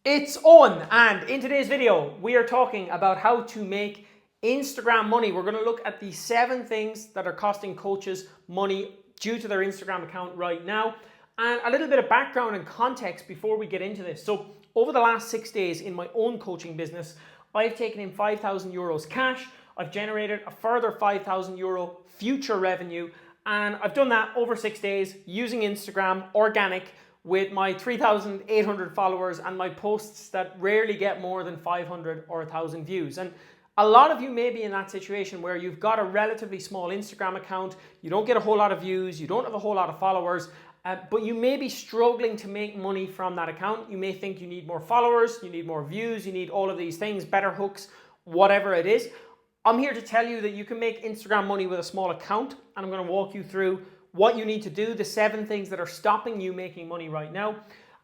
It's on, and in today's video we are talking about how to make Instagram money. We're going to look at the 7 things that are costing coaches money due to their Instagram account right now, and a little bit of background and context before we get into this. So over the last 6 days in my own coaching business, I've taken in €5,000 cash. I've generated a further €5,000 future revenue, and I've done that over 6 days using Instagram organic with my 3,800 followers and my posts that rarely get more than 500 or 1,000 views. And a lot of you may be in that situation where you've got a relatively small Instagram account, you don't get a whole lot of views, you don't have a whole lot of followers, but you may be struggling to make money from that account. You may think you need more followers, you need more views, you need all of these things, better hooks, whatever it is. I'm here to tell you that you can make Instagram money with a small account, and I'm going to walk you through what you need to do, the 7 things that are stopping you making money right now.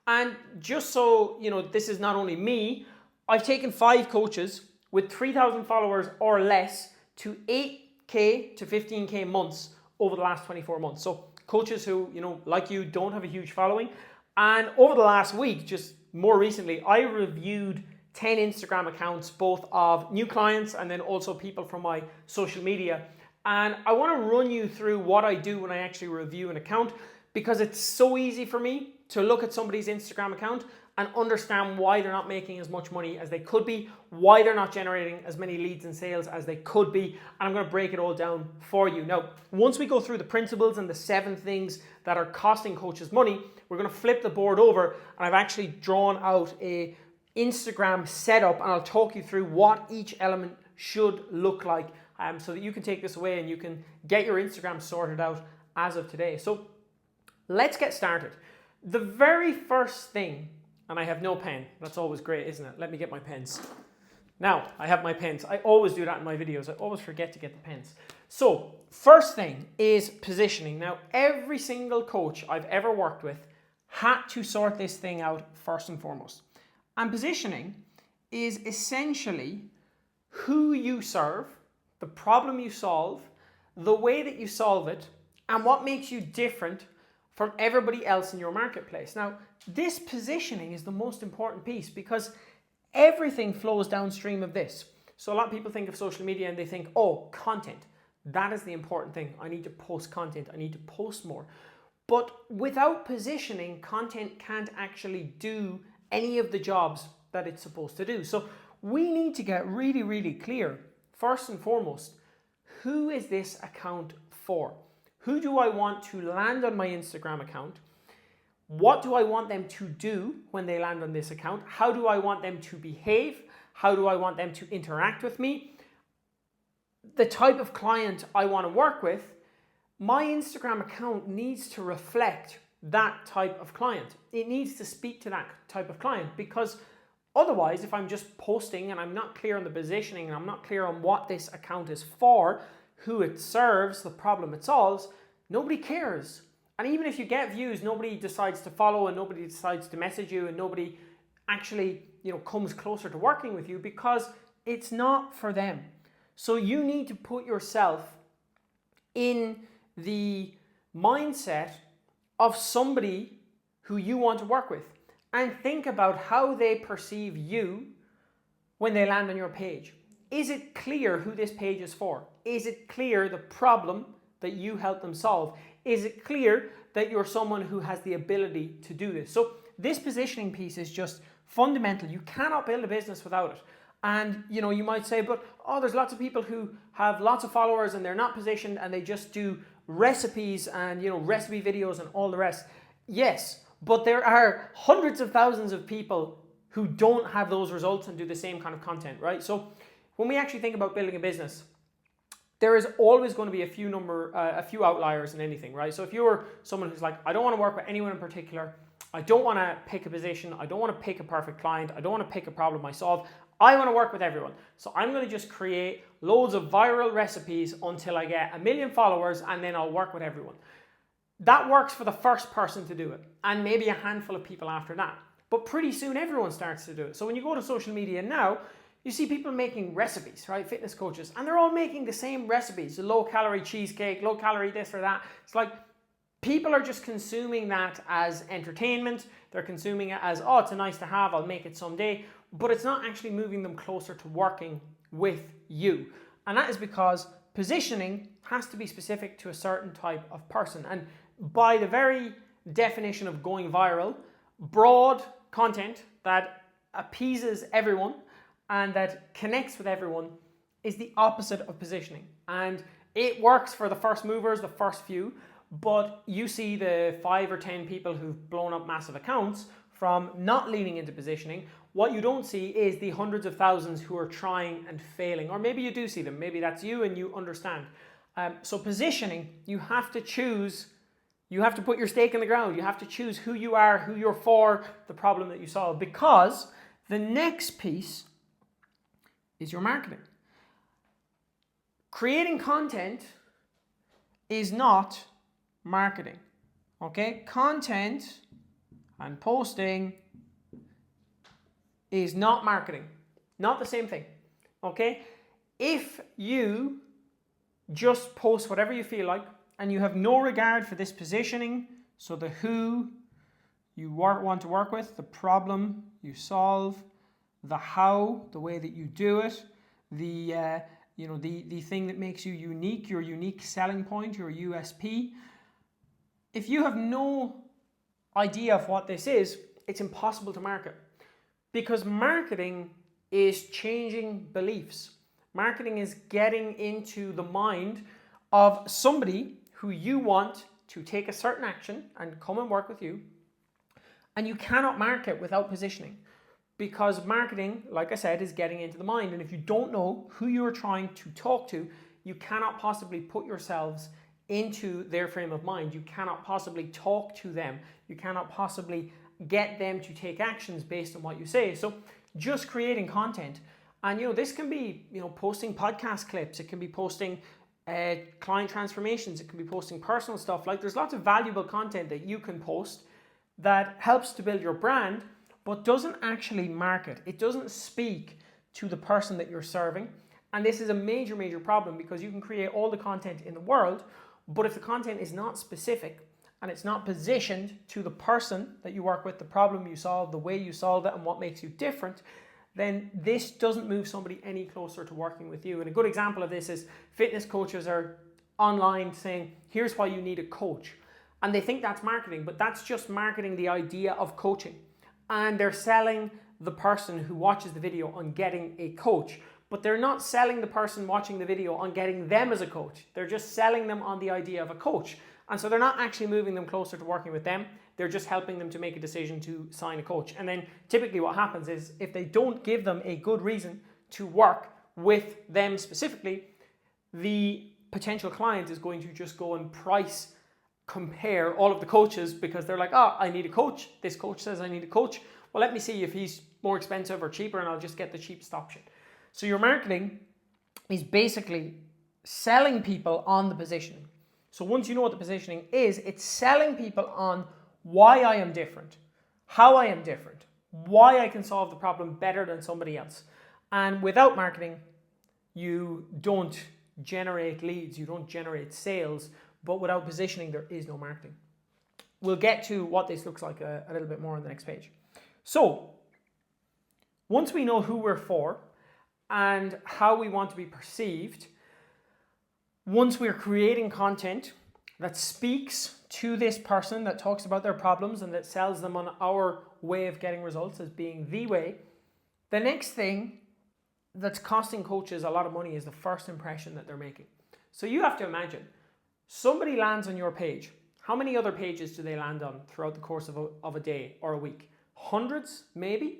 And just so you know, this is not only me, I've taken 5 coaches with 3,000 followers or less to 8K to 15K months over the last 24 months. So coaches who, like you, don't have a huge following. And over the last week, just more recently, I reviewed 10 Instagram accounts, both of new clients and then also people from my social media. And I want to run you through what I do when I actually review an account, because it's so easy for me to look at somebody's Instagram account and understand why they're not making as much money as they could be, why they're not generating as many leads and sales as they could be, and I'm going to break it all down for you. Now, once we go through the principles and the 7 things that are costing coaches money, we're going to flip the board over, and I've actually drawn out a Instagram setup, and I'll talk you through what each element should look like, so that you can take this away and you can get your Instagram sorted out as of today. So let's get started. The very first thing, and I have no pen. That's always great, isn't it? Let me get my pens. Now, I have my pens. I always do that in my videos. I always forget to get the pens. So first thing is positioning. Now, every single coach I've ever worked with had to sort this thing out first and foremost. And positioning is essentially who you serve, the problem you solve, the way that you solve it, and what makes you different from everybody else in your marketplace. Now, this positioning is the most important piece, because everything flows downstream of this. So a lot of people think of social media and they think, oh, content. That is the important thing. I need to post content. I need to post more. But without positioning, content can't actually do any of the jobs that it's supposed to do. So we need to get really, really clear. First and foremost, who is this account for? Who do I want to land on my Instagram account? What do I want them to do when they land on this account? How do I want them to behave? How do I want them to interact with me? The type of client I want to work with, my Instagram account needs to reflect that type of client. It needs to speak to that type of client, because otherwise, if I'm just posting and I'm not clear on the positioning and I'm not clear on what this account is for, who it serves, the problem it solves, nobody cares. And even if you get views, nobody decides to follow and nobody decides to message you and nobody actually, comes closer to working with you, because it's not for them. So you need to put yourself in the mindset of somebody who you want to work with, and think about how they perceive you when they land on your page. Is it clear who this page is for? Is it clear the problem that you help them solve? Is it clear that you're someone who has the ability to do this? So this positioning piece is just fundamental. You cannot build a business without it. And you might say, but there's lots of people who have lots of followers and they're not positioned and they just do recipes and recipe videos and all the rest. Yes, but there are hundreds of thousands of people who don't have those results and do the same kind of content, right? So when we actually think about building a business, there is always going to be a few outliers in anything, right? So if you're someone who's like, I don't want to work with anyone in particular, I don't want to pick a position, I don't want to pick a perfect client, I don't want to pick a problem I solve, I want to work with everyone. So I'm going to just create loads of viral recipes until I get 1 million followers, and then I'll work with everyone. That works for the first person to do it, and maybe a handful of people after that. But pretty soon everyone starts to do it. So when you go to social media now, you see people making recipes, right? Fitness coaches, and they're all making the same recipes, the low-calorie cheesecake, low-calorie this or that. It's like people are just consuming that as entertainment. They're consuming it as, oh, it's a nice to have, I'll make it someday. But it's not actually moving them closer to working with you. And that is because positioning has to be specific to a certain type of person. And by the very definition of going viral, broad content that appeases everyone and that connects with everyone is the opposite of positioning. And it works for the first movers, the first few, but you see the 5 or 10 people who've blown up massive accounts from not leaning into positioning. What you don't see is the hundreds of thousands who are trying and failing, or maybe you do see them, maybe that's you and you understand. So positioning, you have to choose, you have to put your stake in the ground, you have to choose who you are, who you're for, the problem that you solve, because the next piece is your marketing. Creating content is not marketing, okay? Content and posting is not marketing, not the same thing, okay? If you just post whatever you feel like and you have no regard for this positioning, so the who you want to work with, the problem you solve, the how, the way that you do it, the thing that makes you unique, your unique selling point, your USP. If you have no idea of what this is, it's impossible to market, because marketing is changing beliefs. Marketing is getting into the mind of somebody who you want to take a certain action and come and work with you. And you cannot market without positioning, because marketing, like I said, is getting into the mind. And if you don't know who you're trying to talk to, you cannot possibly put yourselves into their frame of mind. You cannot possibly talk to them. You cannot possibly get them to take actions based on what you say. So just creating content, and this can be posting podcast clips, it can be posting client transformations, it can be posting personal stuff. Like, there's lots of valuable content that you can post that helps to build your brand, but doesn't actually market. It doesn't speak to the person that you're serving. And this is a major, major problem, because you can create all the content in the world, but if the content is not specific and it's not positioned to the person that you work with, the problem you solve, the way you solve it, and what makes you different, then this doesn't move somebody any closer to working with you. And a good example of this is fitness coaches are online saying, here's why you need a coach. And they think that's marketing, but that's just marketing the idea of coaching. And they're selling the person who watches the video on getting a coach, but they're not selling the person watching the video on getting them as a coach. They're just selling them on the idea of a coach. And so they're not actually moving them closer to working with them. They're just helping them to make a decision to sign a coach. And then typically what happens is, if they don't give them a good reason to work with them specifically, the potential client is going to just go and price compare all of the coaches, because they're like, oh, I need a coach. This coach says I need a coach. Well, let me see if he's more expensive or cheaper, and I'll just get the cheapest option. So your marketing is basically selling people on the positioning. So once you know what the positioning is, it's selling people on why I am different, how I am different, why I can solve the problem better than somebody else. And without marketing, you don't generate leads, you don't generate sales. But without positioning, there is no marketing. We'll get to what this looks like a little bit more on the next page. So once we know who we're for and how we want to be perceived, once we're creating content that speaks to this person, that talks about their problems and that sells them on our way of getting results as being the way, the next thing that's costing coaches a lot of money is the first impression that they're making. So you have to imagine, somebody lands on your page. How many other pages do they land on throughout the course of a day or a week? Hundreds, maybe?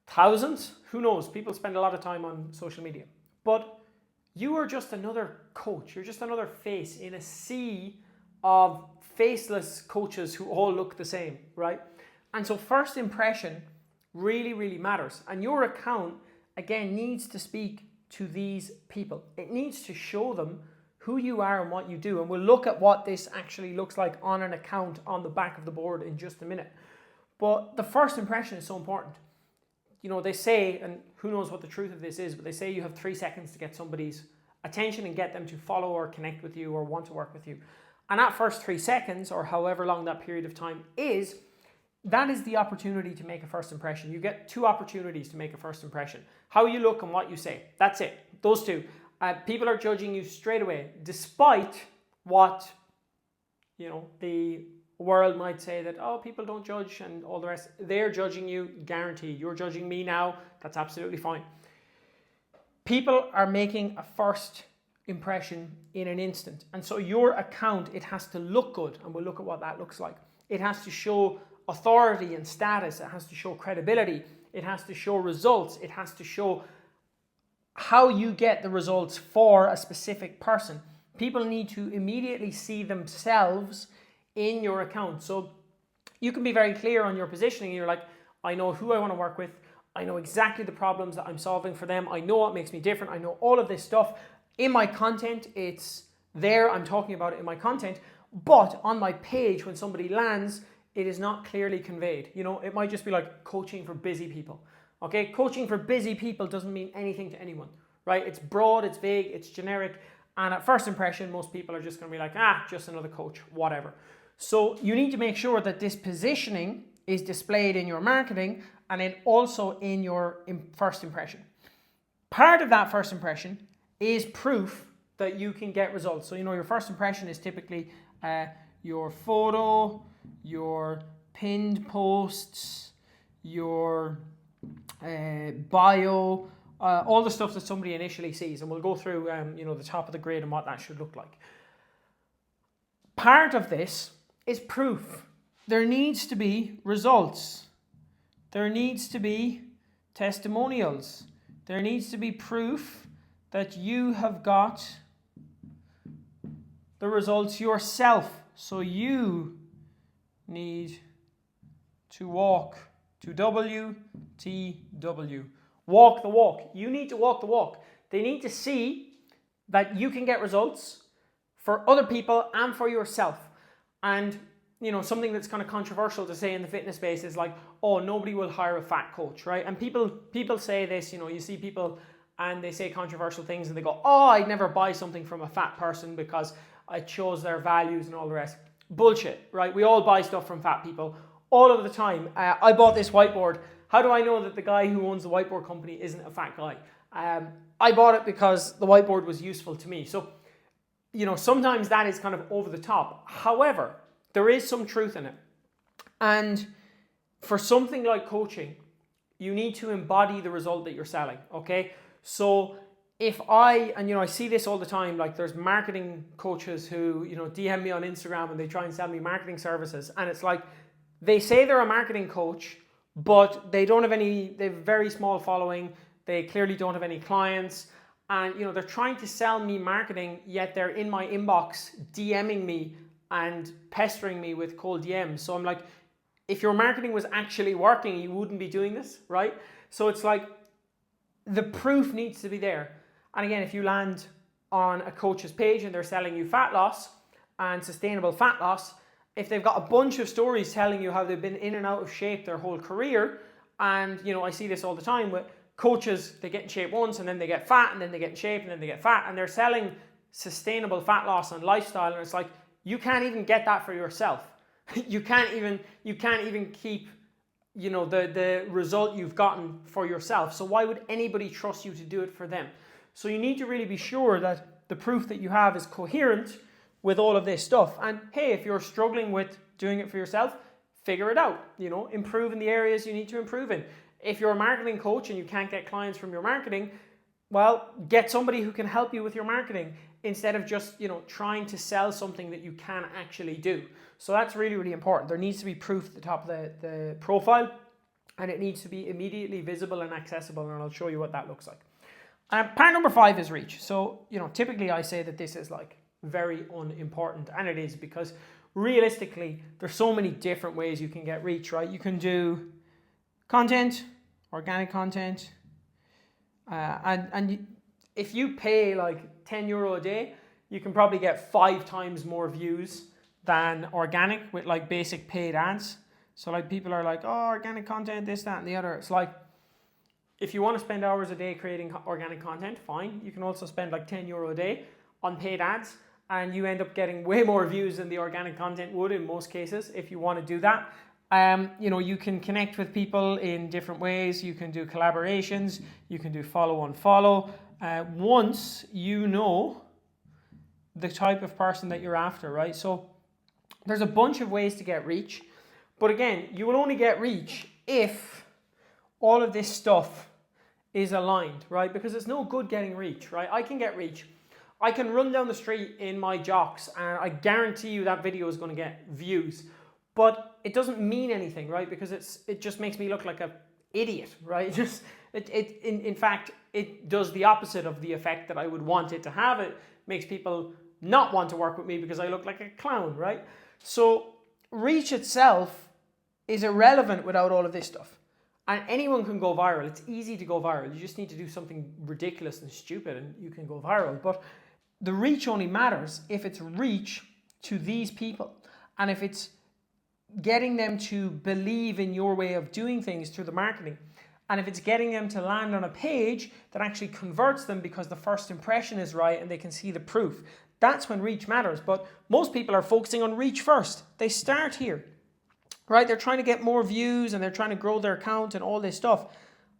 Thousands? Who knows? People spend a lot of time on social media. But you are just another coach. You're just another face in a sea of faceless coaches who all look the same, right? And so first impression really, really matters. And your account, again, needs to speak to these people. It needs to show them who you are and what you do. And we'll look at what this actually looks like on an account on the back of the board in just a minute. But the first impression is so important. They say, and who knows what the truth of this is, but they say you have 3 seconds to get somebody's attention and get them to follow or connect with you or want to work with you. And that first 3 seconds, or however long that period of time is, that is the opportunity to make a first impression. You get 2 opportunities to make a first impression. How you look and what you say. That's it. Those 2. People are judging you straight away, despite what, the world might say that, oh, people don't judge and all the rest. They're judging you, guaranteed. You're judging me now. That's absolutely fine. People are making a first impression in an instant. And so your account, it has to look good. And we'll look at what that looks like. It has to show authority and status. It has to show credibility. It has to show results. It has to show how you get the results for a specific person. People need to immediately see themselves in your account. So you can be very clear on your positioning. You're like, I know who I want to work with. I know exactly the problems that I'm solving for them. I know what makes me different. I know all of this stuff. In my content, it's there. I'm talking about it in my content. But on my page, when somebody lands, it is not clearly conveyed. It might just be like coaching for busy people. Okay, coaching for busy people doesn't mean anything to anyone, right? It's broad, it's vague, it's generic. And at first impression, most people are just going to be like, just another coach, whatever. So you need to make sure that this positioning is displayed in your marketing and then also in your first impression. Part of that first impression is proof that you can get results. So, your first impression is typically your photo, your pinned posts, your bio, all the stuff that somebody initially sees. And we'll go through, the top of the grid and what that should look like. Part of this is proof. There needs to be results. There needs to be testimonials. There needs to be proof that you have got the results yourself. So you need to walk to WTW. Walk the walk. You need to walk the walk. They need to see that you can get results for other people and for yourself. And something that's kind of controversial to say in the fitness space is like, oh, nobody will hire a fat coach, right? And people say this, you see people and they say controversial things and they go, oh, I'd never buy something from a fat person because I chose their values and all the rest. Bullshit, right? We all buy stuff from fat people all of the time. I bought this whiteboard. How do I know that the guy who owns the whiteboard company isn't a fat guy? I bought it because the whiteboard was useful to me. So, sometimes that is kind of over the top. However, there is some truth in it. And for something like coaching, you need to embody the result that you're selling, okay? So if I see this all the time, like there's marketing coaches who, DM me on Instagram and they try and sell me marketing services. And it's like, they say they're a marketing coach, but they have very small following. They clearly don't have any clients. And, they're trying to sell me marketing, yet they're in my inbox DMing me and pestering me with cold DMs. So I'm like, if your marketing was actually working, you wouldn't be doing this, right? So it's like, the proof needs to be there. And again, if you land on a coach's page and they're selling you fat loss and sustainable fat loss, if they've got a bunch of stories telling you how they've been in and out of shape their whole career, and I see this all the time with coaches, they get in shape once and then they get fat and then they get in shape and then they get fat, and they're selling sustainable fat loss and lifestyle, and it's like, you can't even get that for yourself. You can't even keep the result you've gotten for yourself. So why would anybody trust you to do it for them? So you need to really be sure that the proof that you have is coherent with all of this stuff. And hey, if you're struggling with doing it for yourself, figure it out. Improve in the areas you need to improve in. If you're a marketing coach and you can't get clients from your marketing, well, get somebody who can help you with your marketing instead of just, trying to sell something that you can actually do. So that's really, really important. There needs to be proof at the top of the profile, and it needs to be immediately visible and accessible, and I'll show you what that looks like. Part number 5 is reach. So, typically I say that this is like very unimportant, and it is, because realistically, there's so many different ways you can get reach, right? You can do content, organic content, and if you pay like €10 a day, you can probably get 5 times more views than organic with like basic paid ads. So like people are like, oh, organic content, this, that, and the other. It's like, if you want to spend hours a day creating organic content, fine. You can also spend like €10 a day on paid ads. and you end up getting way more views than the organic content would in most cases if you want to do that. You can connect with people in different ways. You can do collaborations. You can do follow on follow. Once you know the type of person that you're after, right? So there's a bunch of ways to get reach. But again, you will only get reach if all of this stuff is aligned, right? Because it's no good getting reach, right? I can get reach. I can run down the street in my jocks and I guarantee you that video is going to get views. But it doesn't mean anything, right? Because it just makes me look like an idiot, right? In fact, it does the opposite of the effect that I would want it to have. It makes people not want to work with me because I look like a clown, right? So reach itself is irrelevant without all of this stuff. And anyone can go viral. It's easy to go viral. You just need to do something ridiculous and stupid and you can go viral. But the reach only matters if it's reach to these people. And if it's getting them to believe in your way of doing things through the marketing. And if it's getting them to land on a page that actually converts them because the first impression is right and they can see the proof. That's when reach matters. But most people are focusing on reach first. They start here, right? They're trying to get more views and they're trying to grow their account and all this stuff.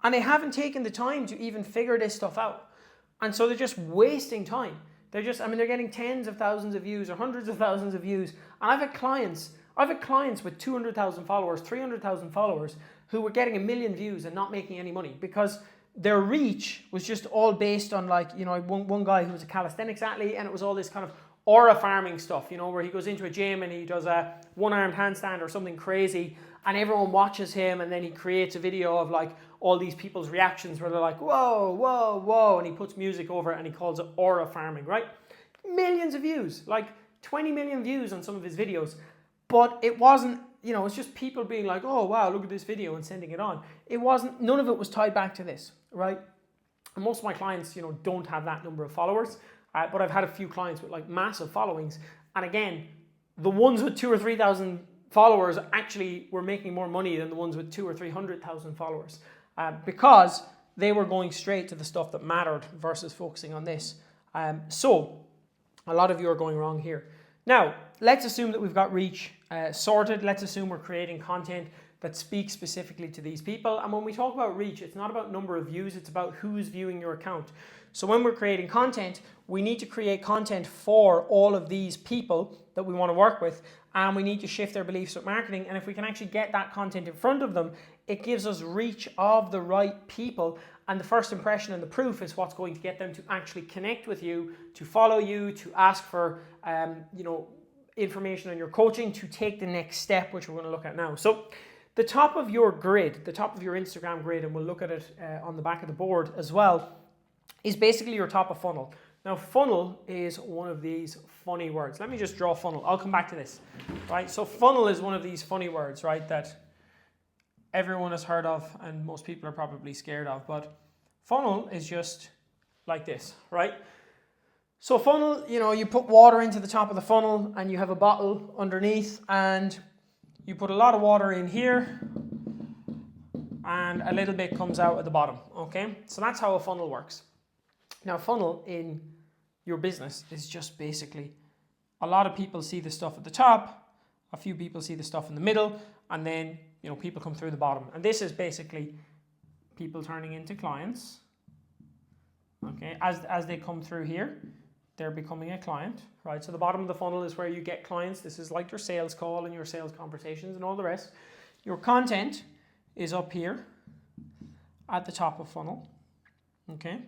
And they haven't taken the time to even figure this stuff out. And so they're just wasting time. They're getting tens of thousands of views or hundreds of thousands of views. And I've had clients with 200,000 followers, 300,000 followers who were getting 1 million views and not making any money because their reach was just all based on one guy who was a calisthenics athlete and it was all this kind of aura farming stuff, where he goes into a gym and he does a one-armed handstand or something crazy and everyone watches him and then he creates a video of all these people's reactions where they're like, whoa, whoa, whoa, and he puts music over it and he calls it aura farming, right? Millions of views, 20 million views on some of his videos. But it wasn't, it's just people being like, oh, wow, look at this video and sending it on. None of it was tied back to this, right? And most of my clients, don't have that number of followers. But I've had a few clients with massive followings. And again, the ones with 2,000 or 3,000 followers actually were making more money than the ones with 200,000 or 300,000 followers. Because they were going straight to the stuff that mattered versus focusing on this. So a lot of you are going wrong here. Now, let's assume that we've got reach sorted. Let's assume we're creating content that speaks specifically to these people. And when we talk about reach, it's not about number of views, it's about who's viewing your account. So when we're creating content, we need to create content for all of these people that we want to work with, and we need to shift their beliefs with marketing. And if we can actually get that content in front of them, it gives us reach of the right people. And the first impression and the proof is what's going to get them to actually connect with you, to follow you, to ask for information on your coaching, to take the next step, which we're going to look at now. So the top of your grid, the top of your Instagram grid, and we'll look at it on the back of the board as well, is basically your top of funnel. Now, funnel is one of these funny words. Let me just draw funnel. I'll come back to this, right? So funnel is one of these funny words, right, that everyone has heard of and most people are probably scared of. But funnel is just like this, right? So funnel, you put water into the top of the funnel and you have a bottle underneath and you put a lot of water in here and a little bit comes out at the bottom, okay? So that's how a funnel works. Now, funnel in your business is just basically a lot of people see the stuff at the top, a few people see the stuff in the middle, and then, people come through the bottom. And this is basically people turning into clients, okay? As they come through here, they're becoming a client, right? So the bottom of the funnel is where you get clients. This is like your sales call and your sales conversations and all the rest. Your content is up here at the top of funnel, okay?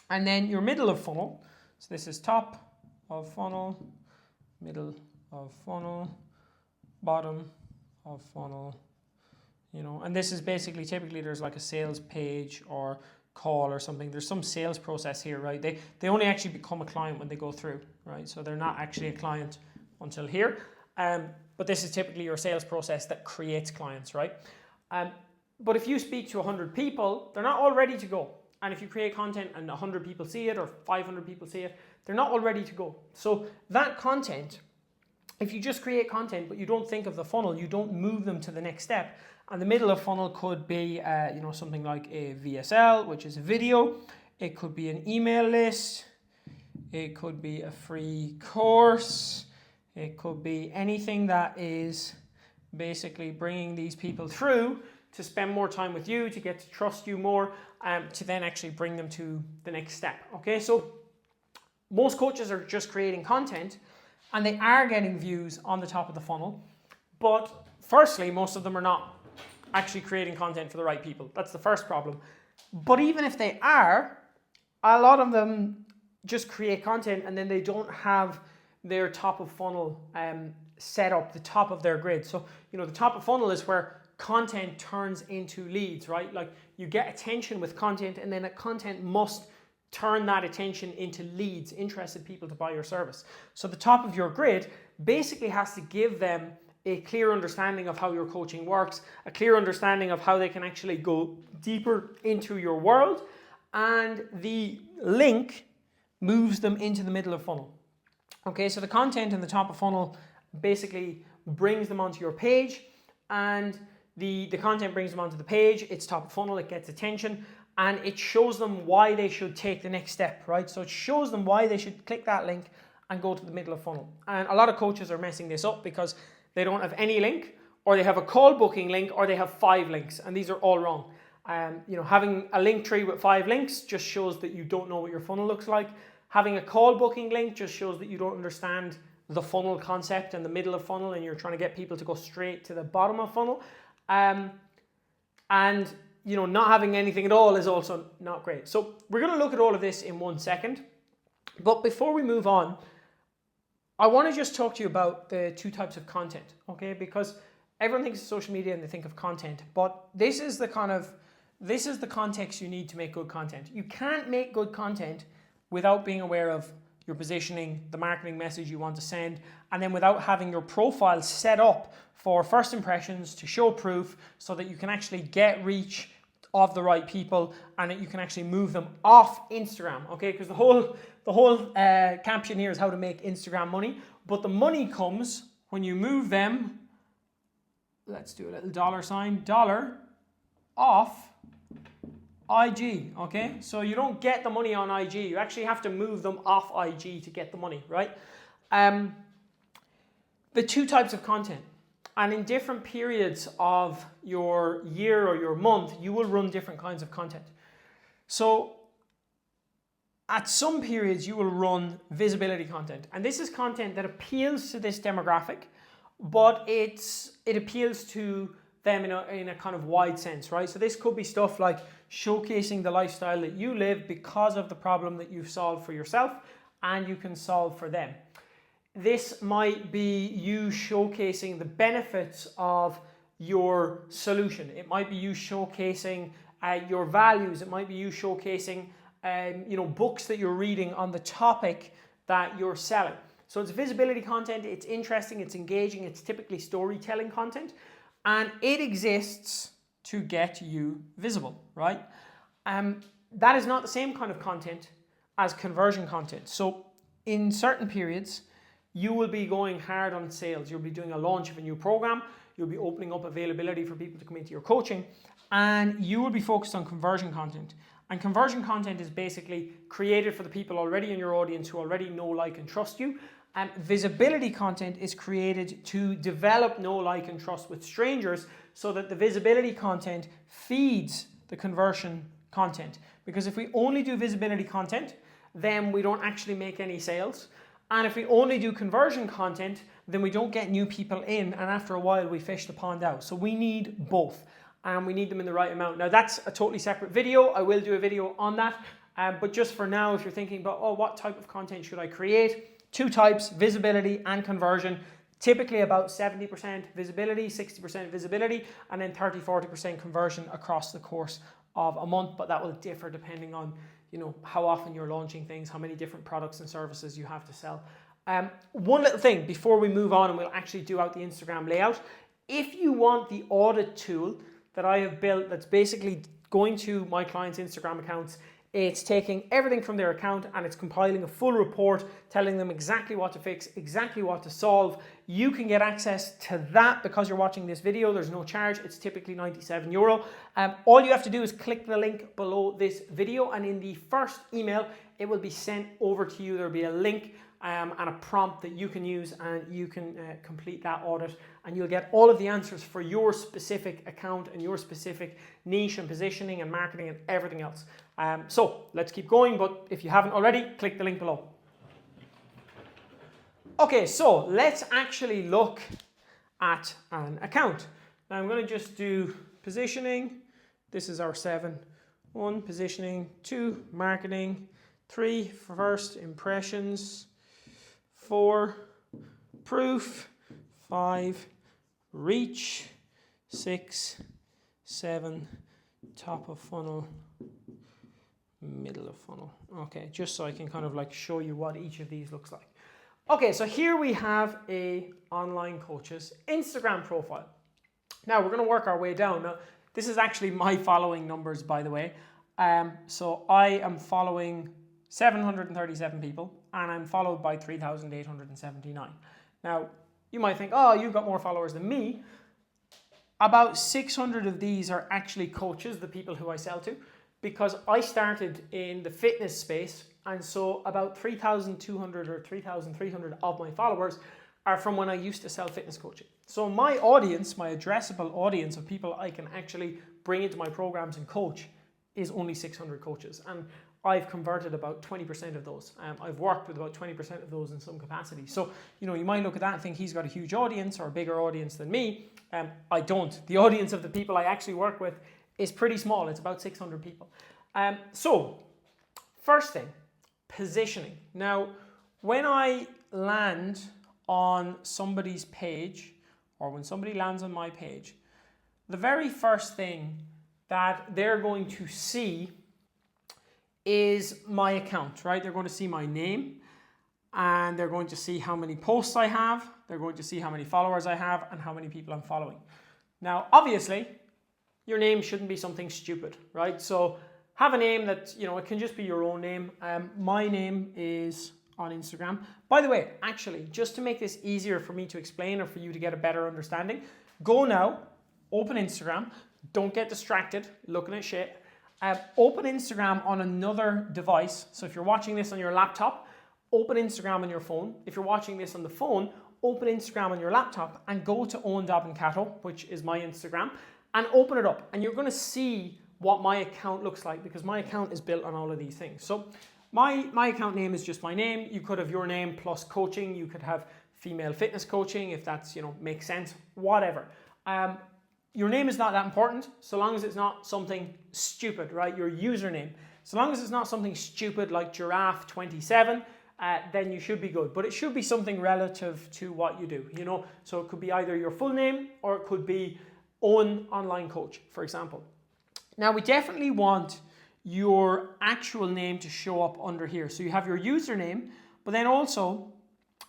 And then your middle of funnel, so this is top of funnel, middle of funnel, bottom of funnel, and this is basically, typically there's like a sales page or call or something. There's some sales process here, right? They only actually become a client when they go through, right? So they're not actually a client until here. But this is typically your sales process that creates clients, right? But if you speak to 100 people, they're not all ready to go. And if you create content and 100 people see it or 500 people see it, they're not all ready to go. So that content, if you just create content but you don't think of the funnel, you don't move them to the next step. And the middle of funnel could be, something like a VSL, which is a video. It could be an email list. it could be a free course, it could be anything that is basically bringing these people through to spend more time with you, to get to trust you more, to then actually bring them to the next step. Okay, so most coaches are just creating content and they are getting views on the top of the funnel, but firstly, most of them are not actually creating content for the right people. That's the first problem. But even if they are, a lot of them just create content and then they don't have their top of funnel set up, the top of their grid. So, the top of funnel is where content turns into leads, right? Like you get attention with content and then that content must turn that attention into leads, interested people to buy your service. So the top of your grid basically has to give them a clear understanding of how your coaching works, a clear understanding of how they can actually go deeper into your world, and the link moves them into the middle of funnel. Okay, so the content in the top of funnel basically brings them onto your page, and the content brings them onto the page. It's top of funnel, it gets attention, and it shows them why they should take the next step, right? So it shows them why they should click that link and go to the middle of funnel. And a lot of coaches are messing this up because they don't have any link, or they have a call booking link, or they have 5 links, and these are all wrong. Having a link tree with 5 links just shows that you don't know what your funnel looks like. Having a call booking link just shows that you don't understand the funnel concept and the middle of funnel, and you're trying to get people to go straight to the bottom of funnel. Not having anything at all is also not great. So we're going to look at all of this in 1 second. But before we move on, I want to just talk to you about the 2 types of content, okay? Because everyone thinks of social media and they think of content, but this is the context you need to make good content. You can't make good content without being aware of your positioning, the marketing message you want to send, and then without having your profile set up for first impressions to show proof so that you can actually get reach of the right people and that you can actually move them off Instagram, okay? Because the whole caption here is how to make Instagram money, but the money comes when you move them, let's do a little $, off IG, okay? So you don't get the money on IG, you actually have to move them off IG to get the money, right? The 2 types of content. And in different periods of your year or your month, you will run different kinds of content. So at some periods, you will run visibility content. And this is content that appeals to this demographic, but it appeals to them in a kind of wide sense, right? So this could be stuff like showcasing the lifestyle that you live because of the problem that you've solved for yourself and you can solve for them. This might be you showcasing the benefits of your solution. It might be you showcasing your values. It might be you showcasing books that you're reading on the topic that you're selling. So it's visibility content, it's interesting, it's engaging, it's typically storytelling content, and it exists to get you visible, right? That is not the same kind of content as conversion content. So in certain periods, you will be going hard on sales. You'll be doing a launch of a new program. You'll be opening up availability for people to come into your coaching, and you will be focused on conversion content. And conversion content is basically created for the people already in your audience who already know, like, and trust you. And visibility content is created to develop know, like, and trust with strangers so that the visibility content feeds the conversion content. Because if we only do visibility content, then we don't actually make any sales. And if we only do conversion content, then we don't get new people in, and after a while we fish the pond out. So we need both, and we need them in the right amount. Now that's a totally separate video. I will do a video on that, but just for now, if you're thinking about, what type of content should I create? 2 types, visibility and conversion. Typically about 70% visibility, 60% visibility, and then 30-40% conversion across the course of a month, but that will differ depending on how often you're launching things, how many different products and services you have to sell. One little thing before we move on, and we'll actually do out the Instagram layout. If you want the audit tool that I have built that's basically going to my clients' Instagram accounts, It's taking everything from their account and it's compiling a full report telling them exactly what to fix, exactly what to solve. You can get access to that because you're watching this video. There's no charge. It's typically €97. All you have to do is click the link below this video, and in the first email, it will be sent over to you. There'll be a link and a prompt that you can use, and you can complete that audit, and you'll get all of the answers for your specific account and your specific niche and positioning and marketing and everything else. So let's keep going, but if you haven't already, click the link below. Okay, so let's actually look at an account. Now I'm going to just do positioning. This is our 7. 1, positioning. 2, marketing. 3, first impressions. 4, proof. 5, reach. 6, 7, top of funnel, middle of funnel. Okay, just so I can kind of like show you what each of these looks like. Okay, so here we have a online coach's Instagram profile. Now we're going to work our way down. Now this is actually my following numbers, by the way. So I am following 737 people and I'm followed by 3,879. Now you might think, oh, you've got more followers than me. About 600 of these are actually coaches, the people who I sell to, because I started in the fitness space, and so about 3,200 or 3,300 of my followers are from when I used to sell fitness coaching. So my audience, my addressable audience of people I can actually bring into my programs and coach is only 600 coaches, and I've converted about 20% of those. I've worked with about 20% of those in some capacity. So, you know, you might look at that and think he's got a huge audience or a bigger audience than me. I don't. The audience of the people I actually work with is pretty small. It's about 600 people. So, first thing, positioning. Now, when I land on somebody's page, or when somebody lands on my page, the very first thing that they're going to see is my account, right? They're going to see my name, and they're going to see how many posts I have. They're going to see how many followers I have and how many people I'm following. Now, obviously, your name shouldn't be something stupid, right? So have a name that, you know, it can just be your own name. My name is on Instagram. By the way, actually, just to make this easier for me to explain or for you to get a better understanding, go now, open Instagram. Don't get distracted looking at shit. Open Instagram on another device. So if you're watching this on your laptop, open Instagram on your phone. If you're watching this on the phone, open Instagram on your laptop and go to Owen Dobbin Cato, which is my Instagram, and open it up. And you're going to see what my account looks like, because my account is built on all of these things. So my account name is just my name. You could have your name plus coaching. You could have female fitness coaching if that's, you know, makes sense, whatever. Your name is not that important, so long as it's not something stupid, right? Your username. So long as it's not something stupid like giraffe27, then you should be good. But it should be something relative to what you do, you know? So it could be either your full name or it could be Owen Online Coach, for example. Now we definitely want your actual name to show up under here. So you have your username, but then also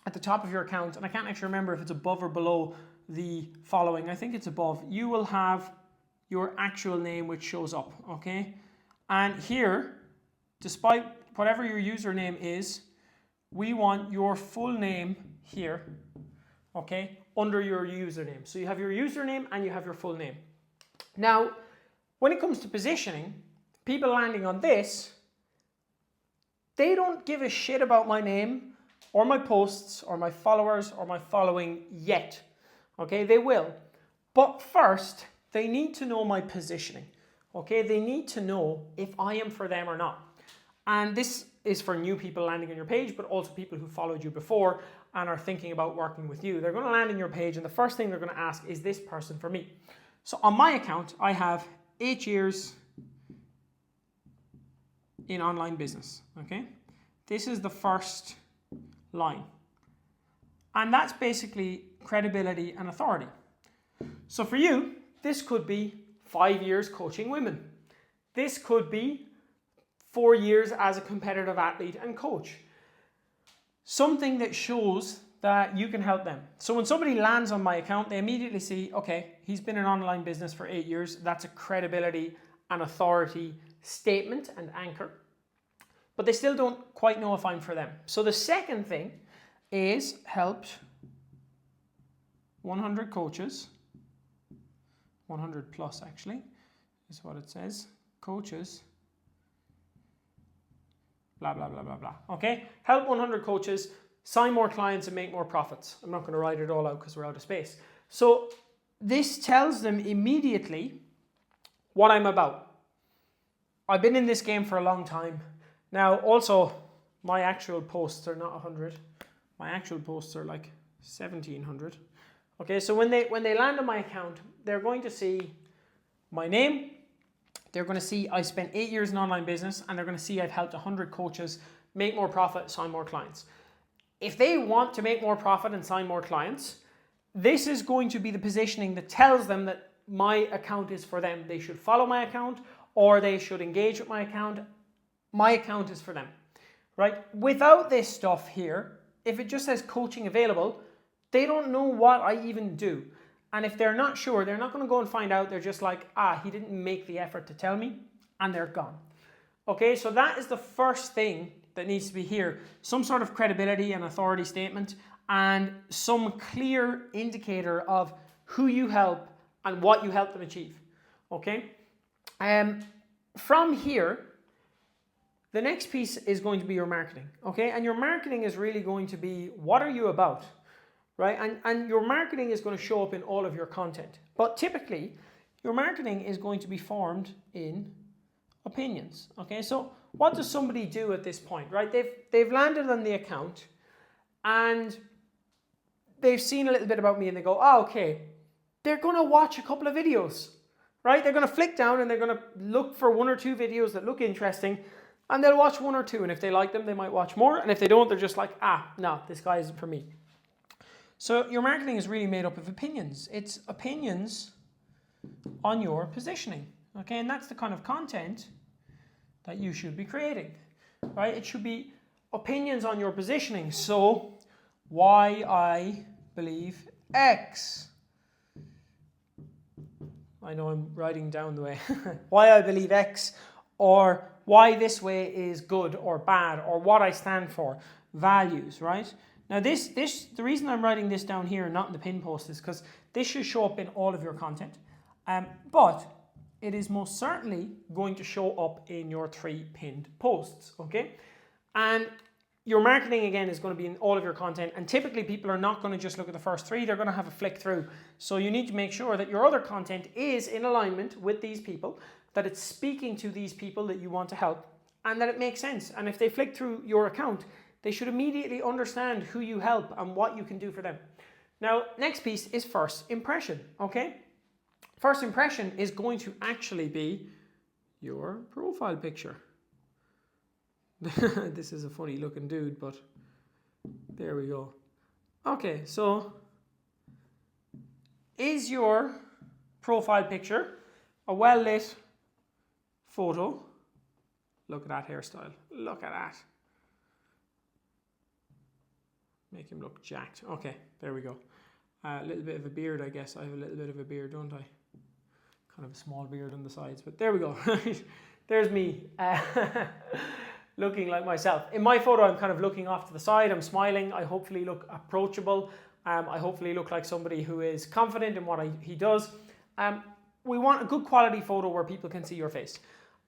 at the top of your account, and I can't actually remember if it's above or below the following, I think it's above, you will have your actual name which shows up, okay? And here, despite whatever your username is, we want your full name here, okay, under your username. So you have your username and you have your full name. Now, when it comes to positioning, people landing on this, they don't give a shit about my name or my posts or my followers or my following yet. Okay, they will. But first, they need to know my positioning. Okay, they need to know if I am for them or not. And this is for new people landing on your page, but also people who followed you before and are thinking about working with you. They're going to land on your page, and the first thing they're going to ask is this person for me. So on my account, I have 8 years in online business. Okay, this is the first line. And that's basically credibility and authority. So for you, this could be 5 years coaching women. This could be 4 years as a competitive athlete and coach. Something that shows that you can help them. So when somebody lands on my account, they immediately see, okay, he's been in online business for 8 years. That's a credibility and authority statement and anchor. but they still don't quite know if I'm for them. So the second thing is helped 100 coaches, 100 plus actually, is what it says, coaches, blah, blah, blah, blah, blah. Okay, help 100 coaches sign more clients and make more profits. I'm not going to write it all out because we're out of space. So this tells them immediately what I'm about. I've been in this game for a long time. Now, also, my actual posts are not 100. My actual posts are like 1,700. Okay, so when they land on my account, they're going to see my name. They're going to see I spent 8 years in online business, and they're going to see I've helped 100 coaches make more profit, sign more clients. If they want to make more profit and sign more clients, this is going to be the positioning that tells them that my account is for them. They should follow my account, or they should engage with my account. My account is for them, right? Without this stuff here, if it just says coaching available, they don't know what I even do. And if they're not sure, they're not going to go and find out. They're just like, he didn't make the effort to tell me, and they're gone. Okay, so that is the first thing that needs to be here. Some sort of credibility and authority statement, and some clear indicator of who you help and what you help them achieve. Okay? From here, the next piece is going to be your marketing. Okay? And your marketing is really going to be, what are you about? Right? And your marketing is going to show up in all of your content. But typically, your marketing is going to be formed in opinions. Okay? So what does somebody do at this point? Right? They've landed on the account, and they've seen a little bit about me, and they go, okay. They're going to watch a couple of videos, right? They're going to flick down and they're going to look for 1 or 2 videos that look interesting, and they'll watch 1 or 2. And if they like them, they might watch more. And if they don't, they're just like, no, this guy isn't for me. So your marketing is really made up of opinions. It's opinions on your positioning, okay? And that's the kind of content that you should be creating, right? It should be opinions on your positioning. So why I believe X. I know I'm writing down the way. Why I believe X, or why this way is good or bad, or what I stand for, values, right? Now the reason I'm writing this down here, not in the pin post, is because this should show up in all of your content. But it is most certainly going to show up in your 3 pinned posts, okay? And your marketing, again, is going to be in all of your content, and typically people are not going to just look at the first 3, they're going to have a flick through. So you need to make sure that your other content is in alignment with these people, that it's speaking to these people that you want to help, and that it makes sense. And if they flick through your account, they should immediately understand who you help and what you can do for them. Now, next piece is first impression, okay? First impression is going to actually be your profile picture. This is a funny looking dude, but there we go. Okay, so is your profile picture a well-lit photo? Look at that hairstyle. Look at that. Make him look jacked. Okay, there we go. A little bit of a beard, I guess. I have a little bit of a beard, don't I? Kind of a small beard on the sides, but there we go. There's me. Looking like myself. In my photo, I'm kind of looking off to the side. I'm smiling. I hopefully look approachable. I hopefully look like somebody who is confident in what he does. We want a good quality photo where people can see your face.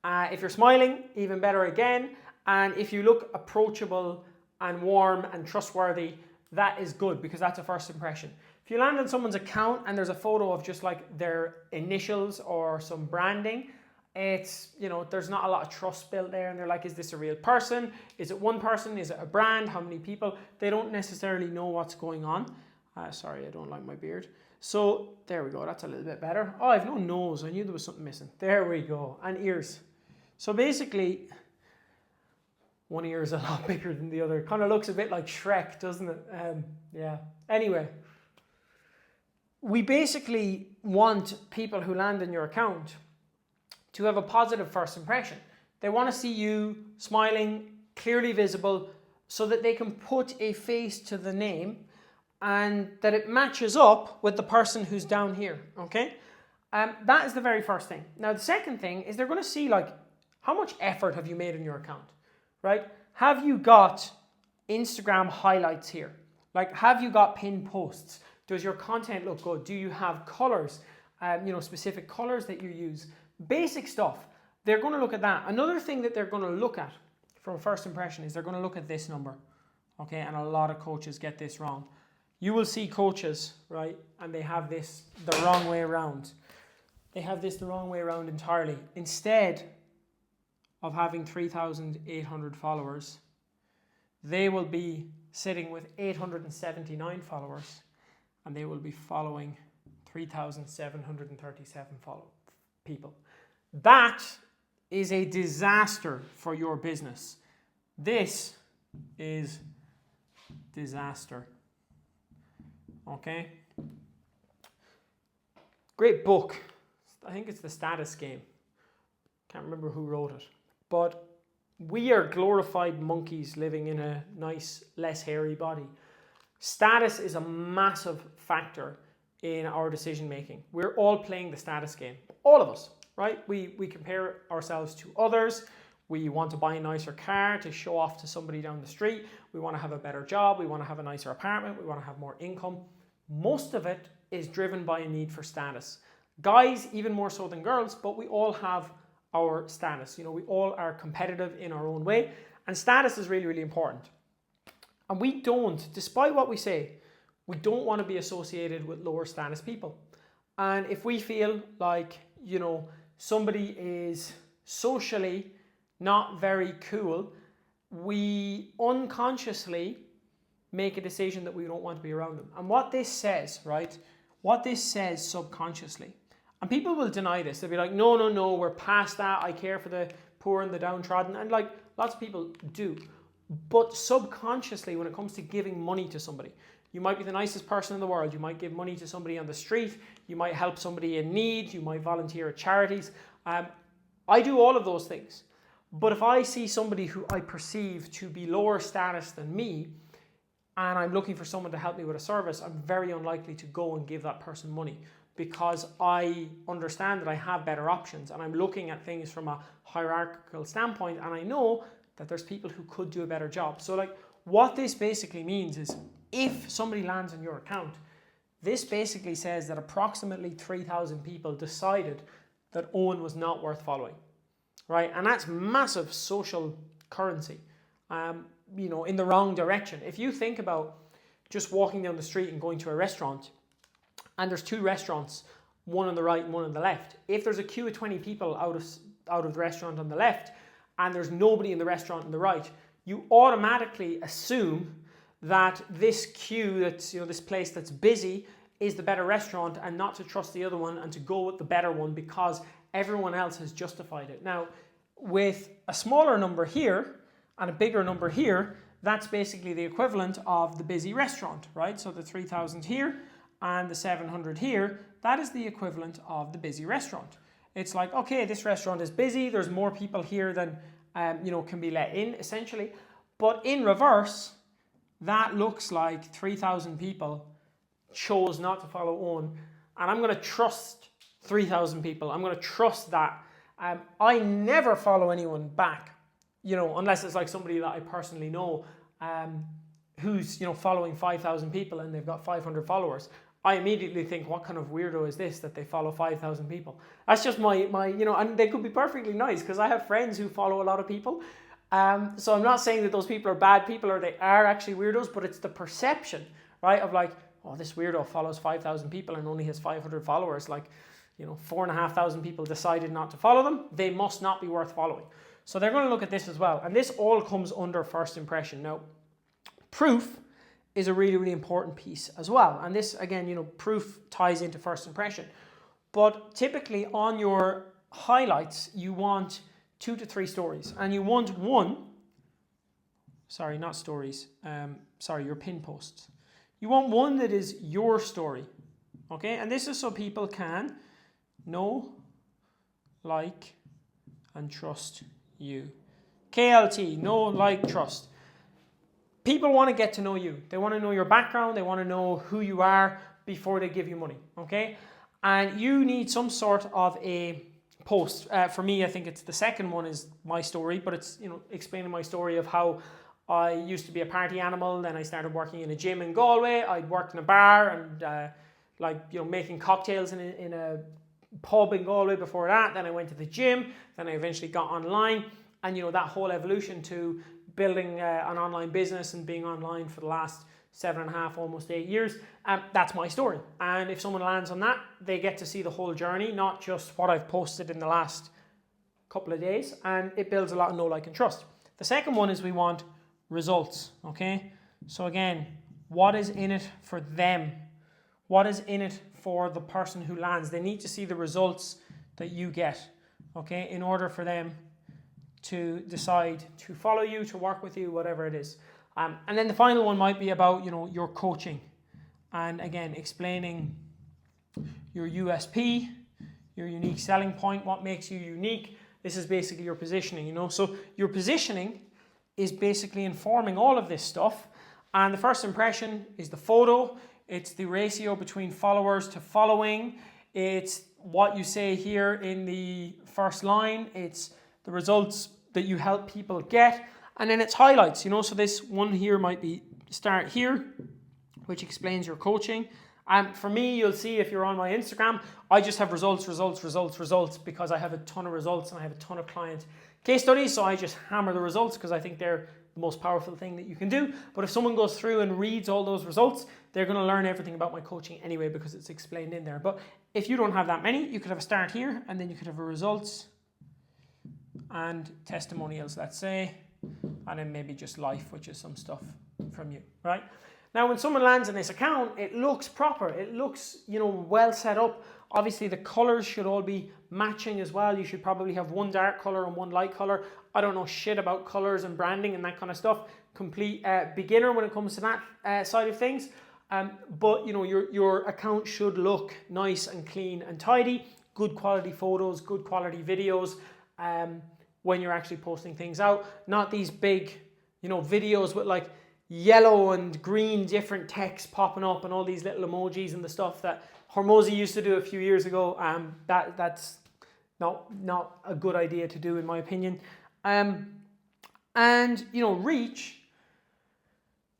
If you're smiling, even better again. And if you look approachable and warm and trustworthy, that is good, because that's a first impression. If you land on someone's account and there's a photo of just like their initials or some branding, it's, there's not a lot of trust built there, and they're like, is this a real person? Is it one person? Is it a brand? How many people? They don't necessarily know what's going on. Sorry, I don't like my beard. So there we go, that's a little bit better. Oh, I've no nose, I knew there was something missing. There we go, and ears. So basically, one ear is a lot bigger than the other. Kind of looks a bit like Shrek, doesn't it? Yeah, anyway. We basically want people who land in your account to have a positive first impression. They want to see you smiling, clearly visible, so that they can put a face to the name and that it matches up with the person who's down here, okay? That is the very first thing. Now, the second thing is they're going to see, like, how much effort have you made in your account, right? Have you got Instagram highlights here? Like, have you got pinned posts? Does your content look good? Do you have colors, specific colors that you use? Basic stuff. They're going to look at that. Another thing that they're going to look at from first impression is they're going to look at this number. Okay, and a lot of coaches get this wrong. You will see coaches, right, and they have this the wrong way around. They have this the wrong way around entirely. Instead of having 3,800 followers, they will be sitting with 879 followers, and they will be following 3,737 people. That is a disaster for your business. This is disaster. Okay? Great book. I think it's The Status Game. Can't remember who wrote it. But we are glorified monkeys living in a nice, less hairy body. Status is a massive factor in our decision making. We're all playing the status game. All of us, right? We compare ourselves to others. We want to buy a nicer car to show off to somebody down the street. We want to have a better job. We want to have a nicer apartment. We want to have more income. Most of it is driven by a need for status. Guys, even more so than girls, but we all have our status. You know, we all are competitive in our own way, and status is really, really important. And we don't, despite what we say, we don't want to be associated with lower status people. And if we feel like, you know, somebody is socially not very cool, we unconsciously make a decision that we don't want to be around them. And what this says, right? What this says subconsciously, and people will deny this. They'll be like, no, we're past that. I care for the poor and the downtrodden. And like lots of people do. But subconsciously, when it comes to giving money to somebody, you might be the nicest person in the world. You might give money to somebody on the street. You might help somebody in need. You might volunteer at charities. I do all of those things. But if I see somebody who I perceive to be lower status than me, and I'm looking for someone to help me with a service, I'm very unlikely to go and give that person money, because I understand that I have better options, and I'm looking at things from a hierarchical standpoint, and I know that there's people who could do a better job. So like, what this basically means is, if somebody lands on your account, this basically says that approximately 3,000 people decided that Owen was not worth following, right? And that's massive social currency, in the wrong direction. If you think about just walking down the street and going to a restaurant, and there's two restaurants, one on the right and one on the left. If there's a queue of 20 people out of the restaurant on the left, and there's nobody in the restaurant on the right, you automatically assume that this queue, that's, this place that's busy, is the better restaurant, and not to trust the other one and to go with the better one because everyone else has justified it. Now, with a smaller number here and a bigger number here, that's basically the equivalent of the busy restaurant, right? So the 3,000 here and the 700 here, that is the equivalent of the busy restaurant. It's like, okay, this restaurant is busy. There's more people here than, can be let in, essentially. But in reverse, that looks like 3,000 people chose not to follow Owen. And I'm going to trust 3,000 people. I'm going to trust that. I never follow anyone back, unless it's like somebody that I personally know, who's, following 5,000 people and they've got 500 followers. I immediately think, what kind of weirdo is this that they follow 5,000 people? That's just my and they could be perfectly nice, because I have friends who follow a lot of people. So I'm not saying that those people are bad people or they are actually weirdos, but it's the perception, right? Of like, oh, this weirdo follows 5,000 people and only has 500 followers. Like, 4,500 people decided not to follow them. They must not be worth following. So they're going to look at this as well. And this all comes under first impression. Now, proof is a really, really important piece as well. And this, again, proof ties into first impression. But typically on your highlights, you want 2 to 3 stories. And you want your pin posts. You want one that is your story. Okay, and this is so people can know, like, and trust you. KLT, know, like, trust. People want to get to know you. They want to know your background. They want to know who you are before they give you money, okay? And you need some sort of a post. For me, I think it's the second one is my story, but it's, you know, explaining my story of how I used to be a party animal, then I started working in a gym in Galway. I'd worked in a bar and like, you know, making cocktails in a pub in Galway before that. Then I went to the gym, then I eventually got online, and, you know, that whole evolution to building an online business and being online for the last 7.5, almost 8 years. That's my story. And if someone lands on that, they get to see the whole journey, not just what I've posted in the last couple of days. And it builds a lot of know, like, and trust. The second one is we want results, okay? So again, what is in it for them? What is in it for the person who lands? They need to see the results that you get, okay, in order for them to decide to follow you, to work with you, whatever it is. And then the final one might be about, you know, your coaching. And again, explaining your USP, your unique selling point, what makes you unique. This is basically your positioning, you know. So your positioning is basically informing all of this stuff. And the first impression is the photo. It's the ratio between followers to following. It's what you say here in the first line. It's the results that you help people get. And then it's highlights, you know. So this one here might be start here, which explains your coaching. For me, you'll see if you're on my Instagram, I just have results, because I have a ton of results and I have a ton of client case studies. So I just hammer the results because I think they're the most powerful thing that you can do. But if someone goes through and reads all those results, they're going to learn everything about my coaching anyway because it's explained in there. But if you don't have that many, you could have a start here and then you could have a results and testimonials, let's say, and then maybe just life, which is some stuff from you, right? Now, when someone lands in this account, it looks proper. It looks, you know, well set up. Obviously, the colors should all be matching as well. You should probably have one dark color and one light color. I don't know shit about colors and branding and that kind of stuff. Complete beginner when it comes to that side of things. But, you know, your account should look nice and clean and tidy. Good quality photos, good quality videos when you're actually posting things out. Not these big, you know, videos with like yellow and green different text popping up and all these little emojis and the stuff that Hormozi used to do a few years ago. That's not a good idea to do, in my opinion. And, you know, reach.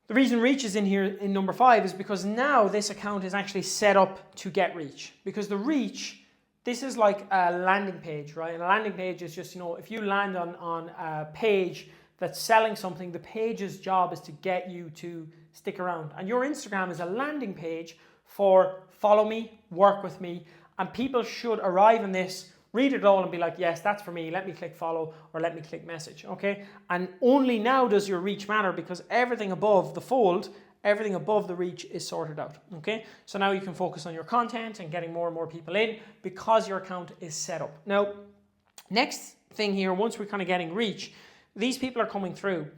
The reason reach is in here in number 5 is because now this account is actually set up to get reach. Because the reach, this is like a landing page, right? And a landing page is just, you know, if you land on a page that's selling something, the page's job is to get you to stick around. And your Instagram is a landing page for follow me, work with me, and people should arrive in this, read it all and be like, yes, that's for me, let me click follow or let me click message, okay? And only now does your reach matter because everything above the fold, everything above the reach is sorted out, okay? So now you can focus on your content and getting more and more people in because your account is set up. Now, next thing here, once we're kind of getting reach, these people are coming through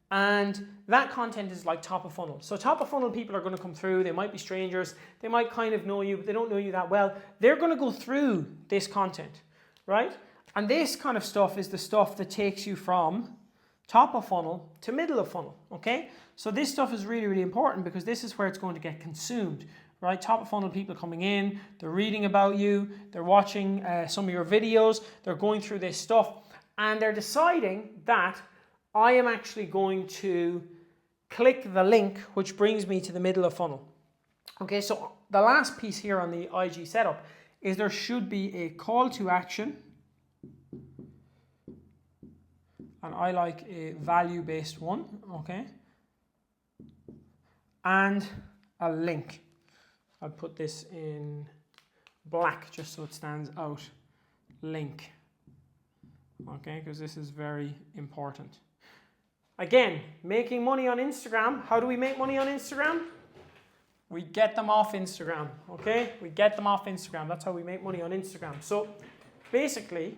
and that content is like top of funnel. So top of funnel people are going to come through. They might be strangers. They might kind of know you, but they don't know you that well. They're going to go through this content, right? And this kind of stuff is the stuff that takes you from top of funnel to middle of funnel, okay? So this stuff is really, really important because this is where it's going to get consumed, right? Top of funnel people coming in, they're reading about you, they're watching some of your videos, they're going through this stuff, and they're deciding that I am actually going to click the link which brings me to the middle of funnel. Okay, so the last piece here on the IG setup is there should be a call to action, and I like a value-based one, okay, and a link. I'll put this in black just so it stands out. Link. Okay, because this is very important. Again, making money on Instagram. How do we make money on Instagram? We get them off Instagram, okay? We get them off Instagram. That's how we make money on Instagram. So basically,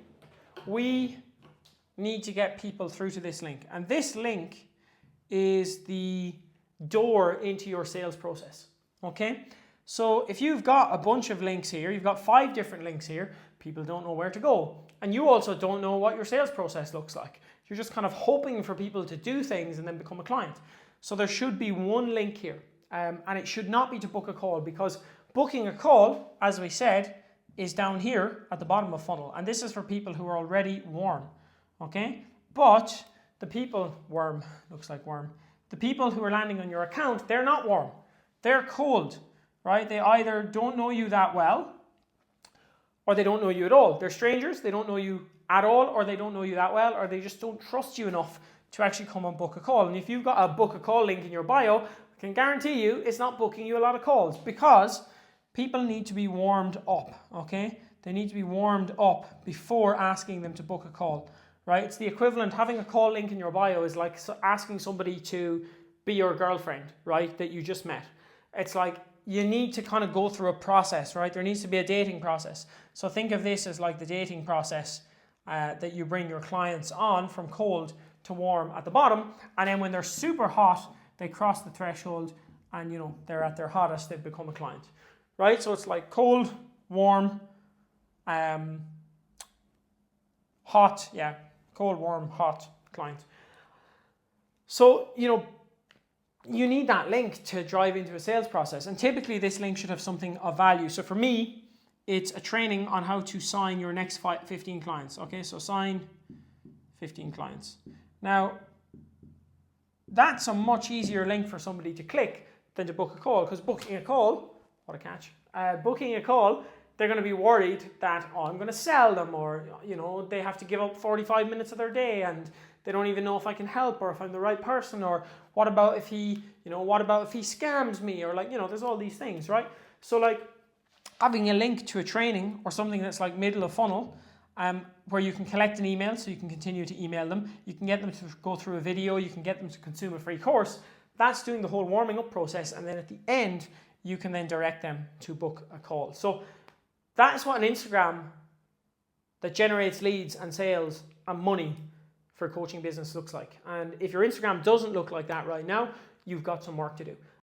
we need to get people through to this link. And this link is the door into your sales process, okay? So if you've got a bunch of links here, you've got 5 different links here, people don't know where to go. And you also don't know what your sales process looks like. You're just kind of hoping for people to do things and then become a client. So there should be one link here. And it should not be to book a call because booking a call, as we said, is down here at the bottom of funnel. And this is for people who are already warm, okay? But the people, looks like worm. The people who are landing on your account, they're not warm. They're cold, right? They either don't know you that well, or they don't know you at all. They're strangers, they don't know you at all, or they don't know you that well, or they just don't trust you enough to actually come and book a call. And if you've got a book a call link in your bio, I can guarantee you it's not booking you a lot of calls, because people need to be warmed up, okay? They need to be warmed up before asking them to book a call, right? It's the equivalent, having a call link in your bio is like asking somebody to be your girlfriend, right, that you just met. It's like you need to kind of go through a process, right? There needs to be a dating process. So think of this as like the dating process that you bring your clients on from cold to warm at the bottom, and then when they're super hot, they cross the threshold and, you know, they're at their hottest, they've become a client, right? So it's like cold, warm, hot, yeah, cold, warm, hot client. So, you know, you need that link to drive into a sales process, and typically this link should have something of value. So for me, it's a training on how to sign your next 15 clients, okay? So sign 15 clients. Now, that's a much easier link for somebody to click than to book a call, because booking a call, what a catch, booking a call, they're going to be worried that, oh, I'm going to sell them, or, you know, they have to give up 45 minutes of their day and they don't even know if I can help or if I'm the right person, or what about if he, you know, what about if he scams me, or like, you know, there's all these things, right? So like having a link to a training or something that's like middle of funnel, where you can collect an email so you can continue to email them, you can get them to go through a video, you can get them to consume a free course, that's doing the whole warming up process, and then at the end, you can then direct them to book a call. So that's what an Instagram that generates leads and sales and money for coaching business looks like. And if your Instagram doesn't look like that right now, you've got some work to do.